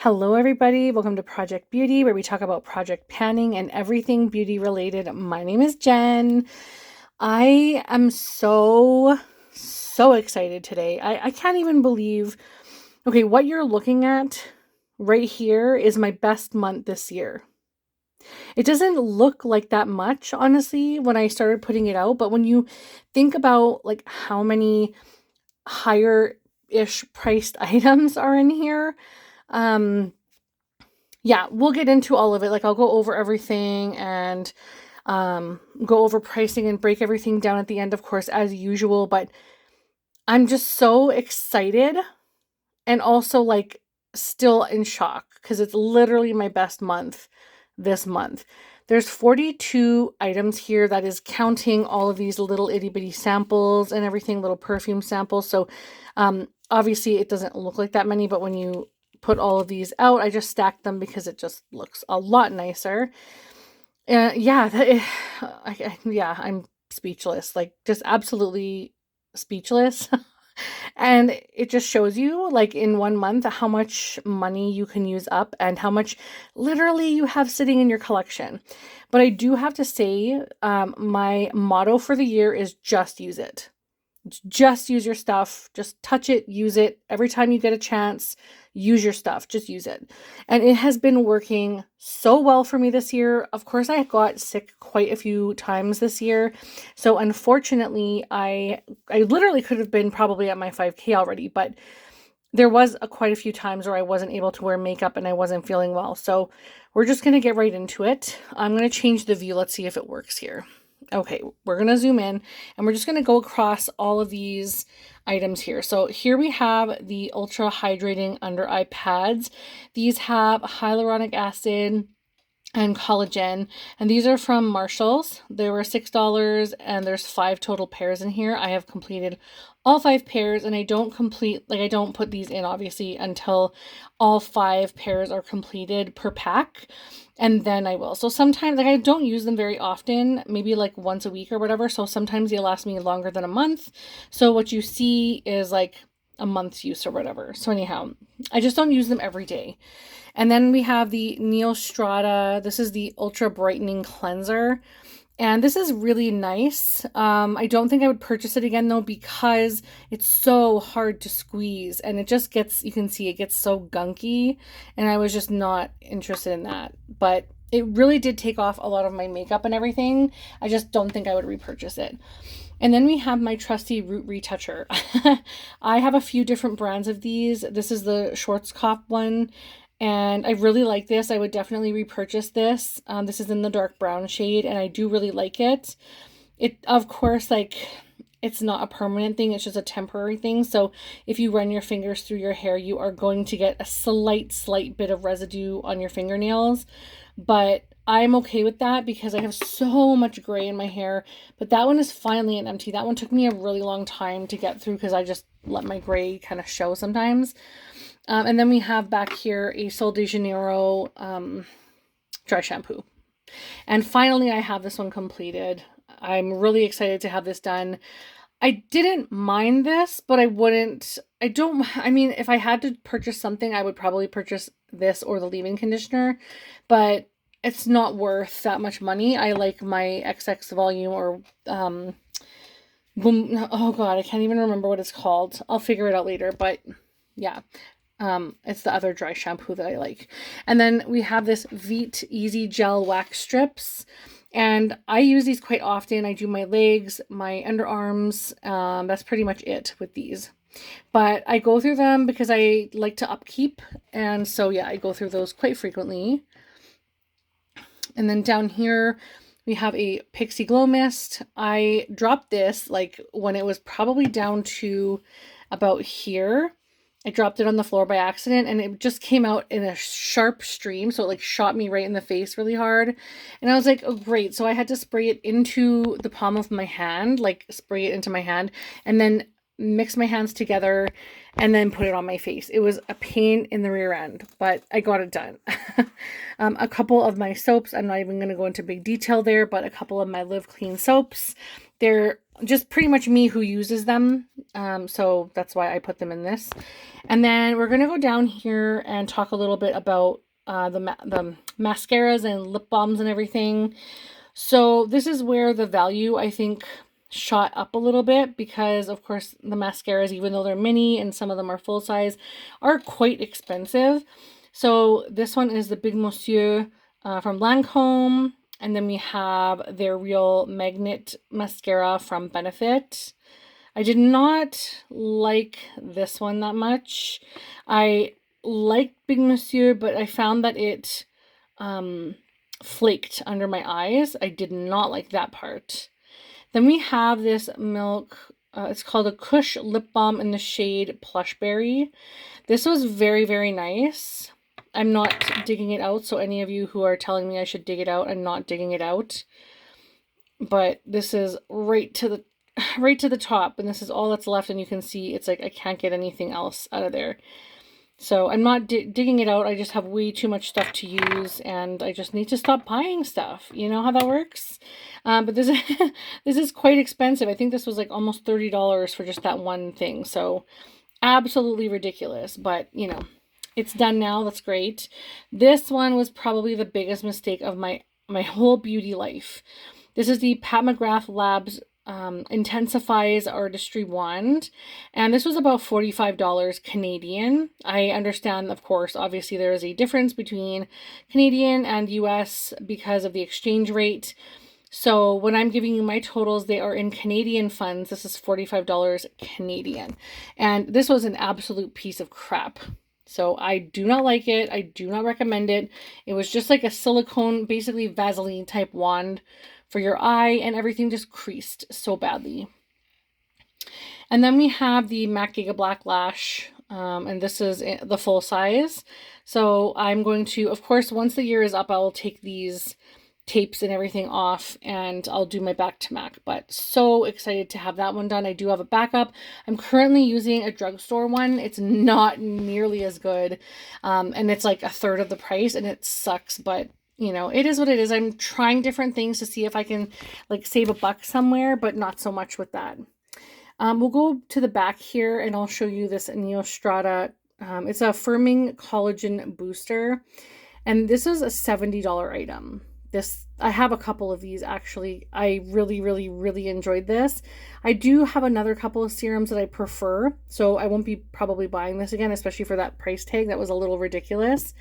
Hello everybody, welcome to Project Beauty, where we talk about project panning and everything beauty related. My name is Jen. I am so excited today. I can't even believe, okay, what you're looking at right here is my best month this year. It doesn't look like that much, honestly, when I started putting it out, but when you think about like how many higher-ish priced items are in here, yeah, we'll get into all of it. Like I'll go over everything and go over pricing and break everything down at the end, of course, as usual. But I'm just so excited and also like still in shock because it's literally my best month this month. There's 42 items here. That is counting all of these little itty bitty samples and everything, little perfume samples. So obviously it doesn't look like that many, but when you put all of these out, I just stacked them because it just looks a lot nicer. Yeah, I'm speechless, like just absolutely speechless. And it just shows you, like, in 1 month, how much money you can use up and how much literally you have sitting in your collection. But I do have to say, my motto for the year is just use it. Just use your stuff. Just touch it, use it. Every time you get a chance, use your stuff. Just use it. And it has been working so well for me this year. Of course, I got sick quite a few times this year. So unfortunately, I literally could have been probably at my 5K already, but there was quite a few times where I wasn't able to wear makeup and I wasn't feeling well. So we're just going to get right into it. I'm going to change the view. Let's see if it works here. Okay, we're going to zoom in and we're just going to go across all of these items here. So here we have the Ultra Hydrating Under Eye Pads. These have hyaluronic acid and collagen, and these are from Marshall's. They were $6 and there's 5 total pairs in here. I have completed all 5 pairs, and I don't put these in obviously until all 5 pairs are completed per pack, and then I will. So sometimes, like, I don't use them very often, maybe like once a week or whatever, so sometimes they last me longer than a month. So what you see is like a month's use or whatever. So anyhow, I just don't use them every day. And then we have the Neostrata. This is the Ultra Brightening Cleanser. And this is really nice. I don't think I would purchase it again though, because it's so hard to squeeze and it just gets, you can see it gets so gunky, and I was just not interested in that. But it really did take off a lot of my makeup and everything. I just don't think I would repurchase it. And then we have my trusty Root Retoucher. I have a few different brands of these. This is the Schwarzkopf one, and I really like this. I would definitely repurchase this. This is in the dark brown shade, and I do really like it. It, of course, like, it's not a permanent thing. It's just a temporary thing. So if you run your fingers through your hair, you are going to get a slight bit of residue on your fingernails. But I'm okay with that because I have so much gray in my hair. But that one is finally an empty. That one took me a really long time to get through because I just let my gray kind of show sometimes. And then we have back here a Sol de Janeiro dry shampoo. And finally, I have this one completed. I'm really excited to have this done. I didn't mind this, but I mean, if I had to purchase something, I would probably purchase this or the leave-in conditioner, but it's not worth that much money. I like my XX volume or, oh God, I can't even remember what it's called. I'll figure it out later, but yeah. It's the other dry shampoo that I like. And then we have this Veet Easy Gel Wax Strips. And I use these quite often. I do my legs, my underarms. That's pretty much it with these. But I go through them because I like to upkeep. And so, yeah, I go through those quite frequently. And then down here, we have a Pixie Glow Mist. I dropped this like when it was probably down to about here. I dropped it on the floor by accident and it just came out in a sharp stream. So it like shot me right in the face really hard. And I was like, oh great. So I had to spray it into the palm of my hand, like spray it into my hand and then mix my hands together and then put it on my face. It was a pain in the rear end, but I got it done. A couple of my soaps, I'm not even going to go into big detail there, but a couple of my Live Clean soaps. They're just pretty much me who uses them. So that's why I put them in this. And then we're going to go down here and talk a little bit about the mascaras and lip balms and everything. So this is where the value, I think, shot up a little bit because, of course, the mascaras, even though they're mini and some of them are full size, are quite expensive. So this one is the Big Monsieur from Lancome. And then we have their Real Magnet Mascara from Benefit. I did not like this one that much. I liked Big Monsieur, but I found that it flaked under my eyes. I did not like that part. Then we have this Milk, it's called a Kush Lip Balm in the shade Plush Berry. This was very, very nice. I'm not digging it out, so any of you who are telling me I should dig it out, I'm not digging it out. But this is right to the top, and this is all that's left, and you can see it's like I can't get anything else out of there. So I'm not digging it out. I just have way too much stuff to use, and I just need to stop buying stuff. You know how that works? But this is, this is quite expensive. I think this was like almost $30 for just that one thing. So absolutely ridiculous, but you know, it's done now. That's great. This one was probably the biggest mistake of my whole beauty life. This is the Pat McGrath Labs Intensifies Artistry Wand, and this was about $45 Canadian. I understand, of course, obviously there is a difference between Canadian and US because of the exchange rate. So when I'm giving you my totals, they are in Canadian funds. This is $45 Canadian, and this was an absolute piece of crap. So I do not like it. I do not recommend it. It was just like a silicone, basically Vaseline type wand for your eye, and everything just creased so badly. And then we have the MAC Giga Black Lash, and this is the full size. So I'm going to, of course, once the year is up, I will take these tapes and everything off and I'll do my back to MAC, but so excited to have that one done. I do have a backup. I'm currently using a drugstore one. It's not nearly as good, and it's like a third of the price, and it sucks, but you know, it is what it is. I'm trying different things to see if I can like save a buck somewhere, but not so much with that. We'll go to the back here and I'll show you this Neostrata. It's a firming collagen booster, and this is a $70 item. I have a couple of these actually. I really enjoyed this. I do have another couple of serums that I prefer, so I won't be probably buying this again, especially for that price tag. That was a little ridiculous.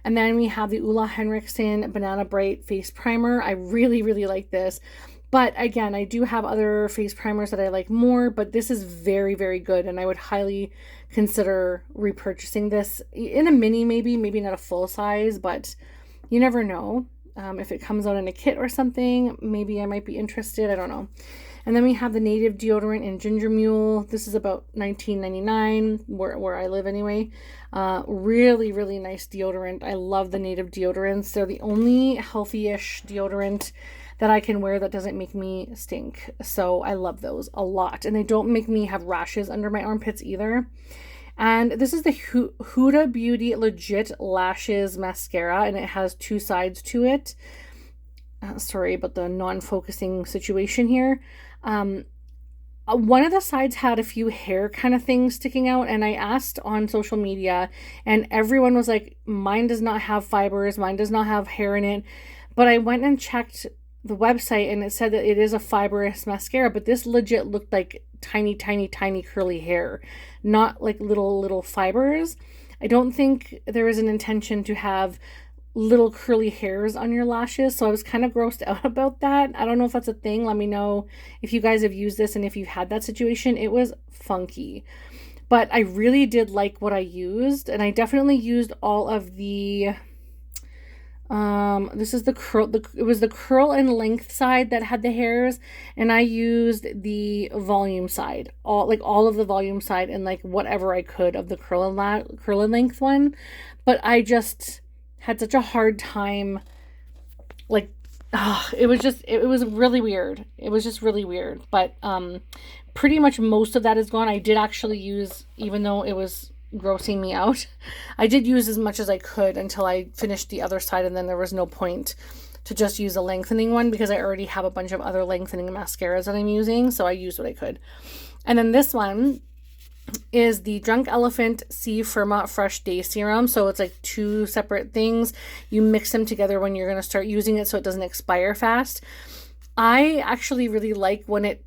And then we have the Ulla Henriksen Banana Bright Face Primer. I really like this. But again, I do have other face primers that I like more, but this is very good, and I would highly consider repurchasing this in a mini, maybe not a full size, but you never know. If it comes out in a kit or something, maybe I might be interested. I don't know. And then we have the Native Deodorant in Ginger Mule. This is about $19.99 where I live anyway. Really nice deodorant. I love the Native deodorants. They're the only healthy-ish deodorant that I can wear that doesn't make me stink. So I love those a lot. And they don't make me have rashes under my armpits either. And this is the Huda Beauty Legit Lashes Mascara, and it has two sides to it. Sorry about the non-focusing situation here. One of the sides had a few hair kind of things sticking out, and I asked on social media, and everyone was like, mine does not have fibers, mine does not have hair in it. But I went and checked the website, and it said that it is a fibrous mascara, but this legit looked like tiny curly hair, not like little fibers. I don't think there is an intention to have little curly hairs on your lashes, so I was kind of grossed out about that. I don't know if that's a thing. Let me know if you guys have used this and if you've had that situation. It was funky, but I really did like what I used, and I definitely used all of the this is the curl, it was the curl and length side that had the hairs, and I used the volume side, all of the volume side, and like whatever I could of the curl and length one. But I just had such a hard time, like, it was really weird. It was just really weird. But pretty much most of that is gone. I did actually use, even though it was grossing me out, I did use as much as I could until I finished the other side, and then there was no point to just use a lengthening one because I already have a bunch of other lengthening mascaras that I'm using. So I used what I could. And then this one is the Drunk Elephant C Firma Fresh Day Serum. So it's like two separate things. You mix them together when you're going to start using it so it doesn't expire fast. I actually really like when it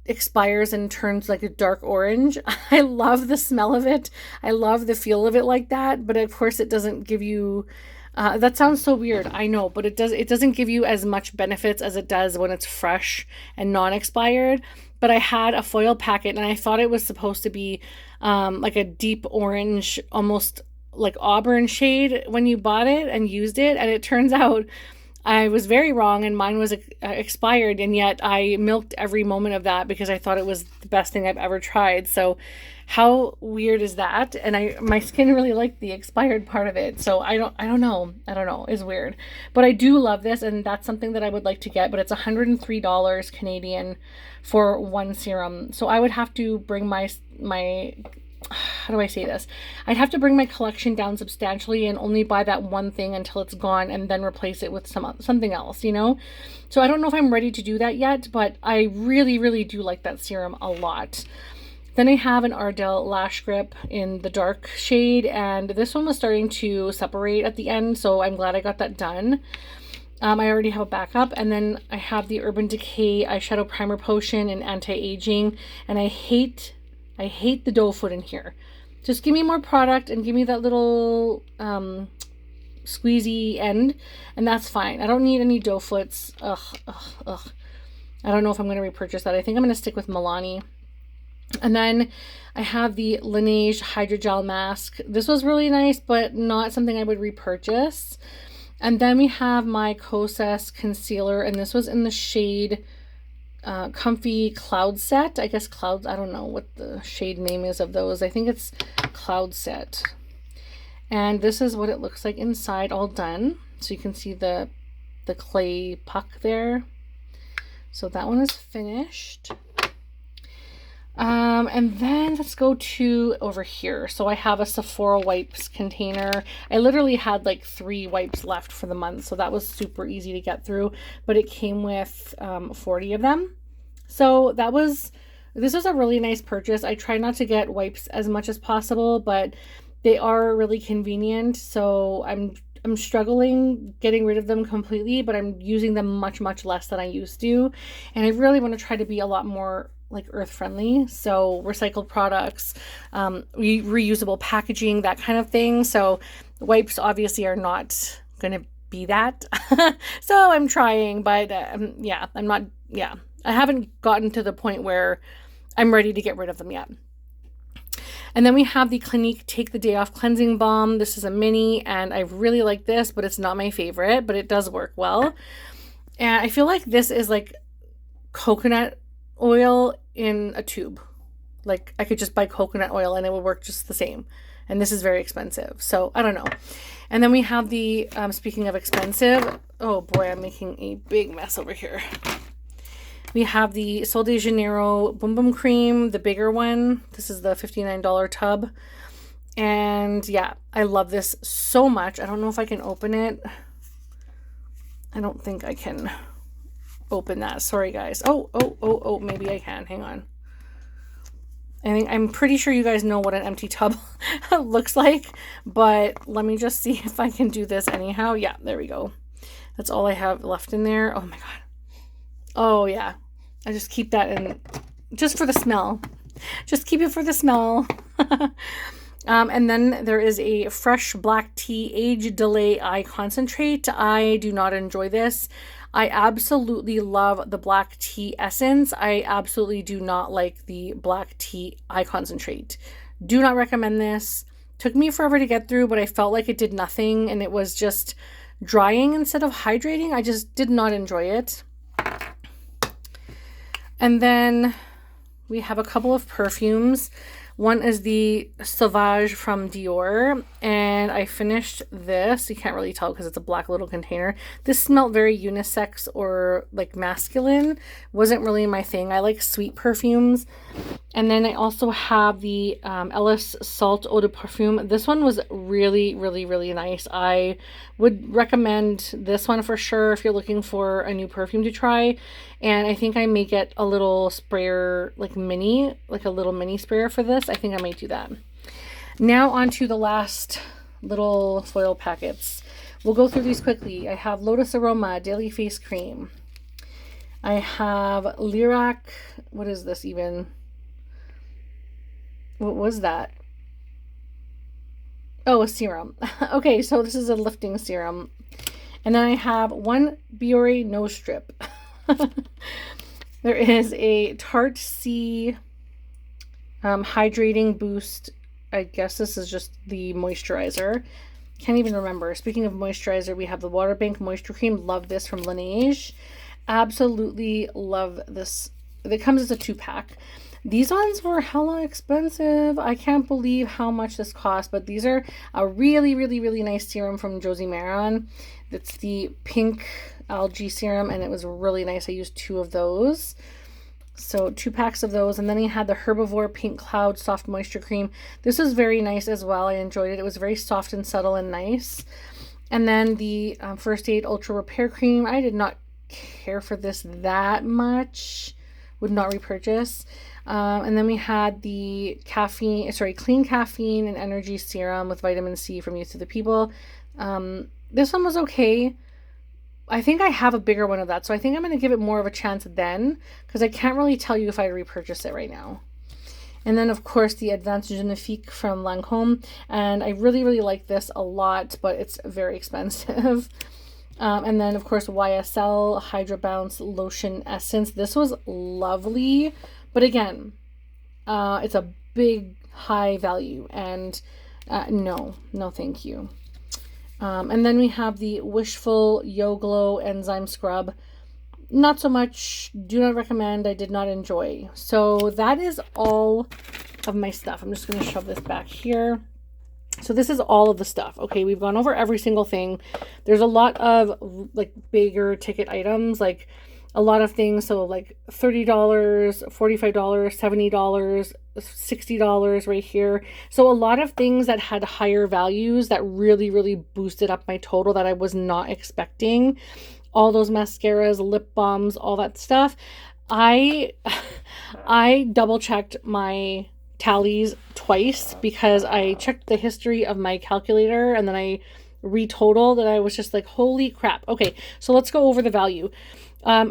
expires and turns like a dark orange. I love the smell of it. I love the feel of it like that. But of course it doesn't give you, that sounds so weird, I know, but it doesn't give you as much benefits as it does when it's fresh and non-expired. But I had a foil packet and I thought it was supposed to be like a deep orange, almost like auburn shade when you bought it and used it. And it turns out I was very wrong and mine was expired. And yet I milked every moment of that because I thought it was the best thing I've ever tried. So how weird is that? And my skin really liked the expired part of it. So I don't know. It's weird. But I do love this, and that's something that I would like to get, but it's $103 Canadian for one serum. So I would have to bring my how do I say this? I'd have to bring my collection down substantially and only buy that one thing until it's gone and then replace it with something else, you know? So I don't know if I'm ready to do that yet, but I really, really do like that serum a lot. Then I have an Ardell Lash Grip in the dark shade, and this one was starting to separate at the end, so I'm glad I got that done. I already have a backup, and then I have the Urban Decay Eyeshadow Primer Potion in Anti-Aging, and I hate the doe foot in here. Just give me more product and give me that little squeezy end, and that's fine. I don't need any doe foots. Ugh. I don't know if I'm going to repurchase that. I think I'm going to stick with Milani. And then I have the Laneige Hydrogel Mask. This was really nice, but not something I would repurchase. And then we have my Kosas Concealer, and this was in the shade Comfy Cloud Set. I guess Clouds, I don't know what the shade name is of those. I think it's Cloud Set. And this is what it looks like inside, all done. So you can see the clay puck there. So that one is finished. And then let's go to over here. So I have a Sephora wipes container. I literally had like 3 wipes left for the month, so that was super easy to get through, but it came with 40 of them. So this was a really nice purchase. I try not to get wipes as much as possible, but they are really convenient. So I'm struggling getting rid of them completely, but I'm using them much, much less than I used to. And I really want to try to be a lot more like earth friendly. So recycled products, reusable packaging, that kind of thing. So wipes obviously are not going to be that. So I'm trying, but yeah, I haven't gotten to the point where I'm ready to get rid of them yet. And then we have the Clinique Take the Day Off Cleansing Balm. This is a mini, and I really like this, but it's not my favorite, but it does work well. And I feel like this is like coconut oil in a tube. Like I could just buy coconut oil and it would work just the same. And this is very expensive. So I don't know. And then we have the, speaking of expensive, oh boy, I'm making a big mess over here. We have the Sol de Janeiro Boom Boom Cream, the bigger one. This is the $59 tub. And yeah, I love this so much. I don't know if I can open it. I don't think I can open that. Sorry, guys. Oh, maybe I can. Hang on. I'm pretty sure you guys know what an empty tub looks like, but let me just see if I can do this anyhow. Yeah, there we go. That's all I have left in there. Oh my God. Oh yeah. I just keep that in just for the smell. Just keep it for the smell. And then there is a Fresh Black Tea Age Delay Eye Concentrate. I do not enjoy this. I absolutely love the black tea essence. I absolutely do not like the black tea eye concentrate. Do not recommend this. Took me forever to get through, but I felt like it did nothing and it was just drying instead of hydrating. I just did not enjoy it. And then we have a couple of perfumes. One is the Sauvage from Dior, and I finished this. You can't really tell because it's a black little container. This smelled very unisex or like masculine. Wasn't really my thing. I like sweet perfumes. And then I also have the Ellis Salt Eau de Parfum. This one was really, really, really nice. I would recommend this one for sure if you're looking for a new perfume to try. And I think I may get a little sprayer, like a little mini sprayer for this. I think I might do that. Now on to the last little foil packets. We'll go through these quickly. I have Lotus Aroma Daily Face Cream. I have Lirac. What is this even? What was that? Oh, a serum. Okay, so this is a lifting serum. And then I have one Biore nose strip. There is a Tarte C Hydrating Boost. I guess this is just the moisturizer. Can't even remember. Speaking of moisturizer, we have the Water Bank Moisture Cream. Love this from Laneige. Absolutely love this. It comes as a 2-pack. These ones were hella expensive. I can't believe how much this cost, but these are a really, really, really nice serum from Josie Maran. It's the pink algae serum, and it was really nice. I used 2 of those. So 2 packs of those. And then he had the Herbivore Pink Cloud Soft Moisture Cream. This was very nice as well. I enjoyed it. It was very soft and subtle and nice. And then the First Aid Ultra Repair Cream. I did not care for this that much. Would not repurchase. And then we had the clean caffeine and energy serum with vitamin C from Youth to the People. This one was okay. I think I have a bigger one of that, so I think I'm going to give it more of a chance then, because I can't really tell you if I repurchase it right now. And then, of course, the Advanced Genifique from Lancome, and I really, really like this a lot, but it's very expensive. And then, of course, YSL Hydra Bounce Lotion Essence. This was lovely, but again, it's a big, high value, and no, thank you. And then we have the Wishful Yo Glow Enzyme Scrub. Not so much. Do not recommend. I did not enjoy. So that is all of my stuff. I'm just going to shove this back here. So this is all of the stuff. Okay, we've gone over every single thing. There's a lot of like bigger ticket items, like a lot of things. So like $30, $45, $70, $60 right here. So a lot of things that had higher values that really, really boosted up my total that I was not expecting. All those mascaras, lip balms, all that stuff. I double checked my tallies twice because I checked the history of my calculator and then I retotaled and I was just like, holy crap. Okay, so let's go over the value.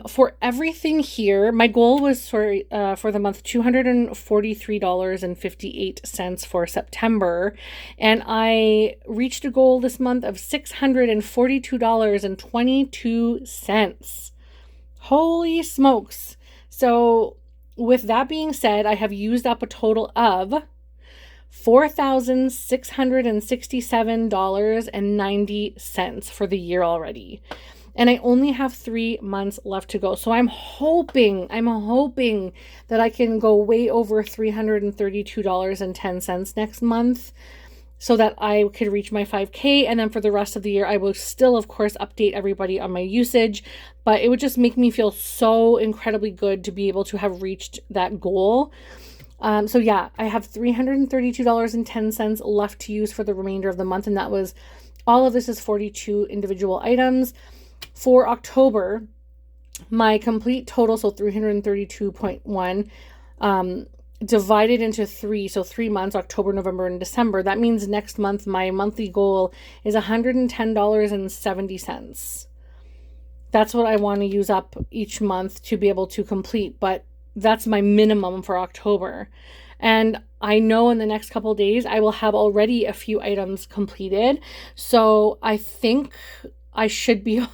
For everything here, my goal was for the month $243.58 for September, and I reached a goal this month of $642.22. Holy smokes. So with that being said, I have used up a total of $4,667.90 for the year already. And I only have 3 months left to go. So I'm hoping that I can go way over $332.10 next month so that I could reach my 5K. And then for the rest of the year, I will still, of course, update everybody on my usage. But it would just make me feel so incredibly good to be able to have reached that goal. So yeah, I have $332.10 left to use for the remainder of the month. And that was, all of this is 42 individual items. For October, my complete total, so 332.1, divided into 3, so 3 months, October, November, and December. That means next month, my monthly goal is $110.70. That's what I want to use up each month to be able to complete, but that's my minimum for October. And I know in the next couple of days, I will have already a few items completed. So I think I should be,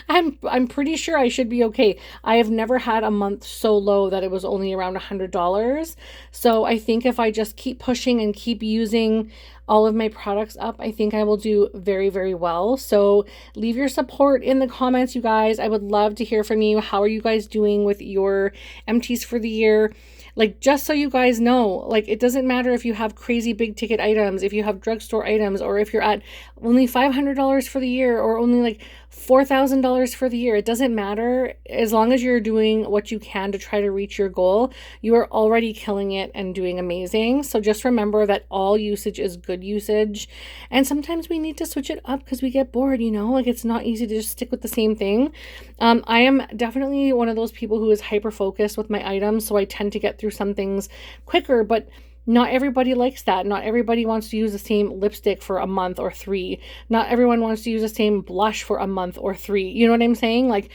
I'm pretty sure I should be okay. I have never had a month so low that it was only around $100. So I think if I just keep pushing and keep using all of my products up, I think I will do very, very well. So leave your support in the comments, you guys. I would love to hear from you. How are you guys doing with your empties for the year? Like, just so you guys know, like, it doesn't matter if you have crazy big ticket items, if you have drugstore items, or if you're at only $500 for the year, or only like $4,000 for the year. It doesn't matter. As long as you're doing what you can to try to reach your goal, you are already killing it and doing amazing. So just remember that all usage is good usage. And sometimes we need to switch it up because we get bored, you know, like it's not easy to just stick with the same thing. I am definitely one of those people who is hyper focused with my items. So I tend to get through some things quicker, but not everybody likes that. Not everybody wants to use the same lipstick for a month or 3. Not everyone wants to use the same blush for a month or 3. You know what I'm saying? Like,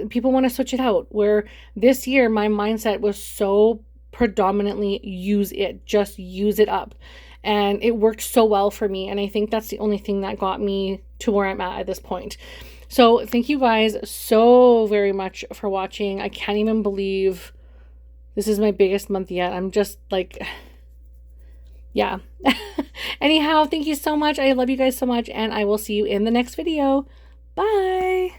people want to switch it out. Where this year, my mindset was so predominantly use it. Just use it up. And it worked so well for me. And I think that's the only thing that got me to where I'm at this point. So thank you guys so very much for watching. I can't even believe this is my biggest month yet. I'm just like... yeah. Anyhow, thank you so much. I love you guys so much, and I will see you in the next video. Bye.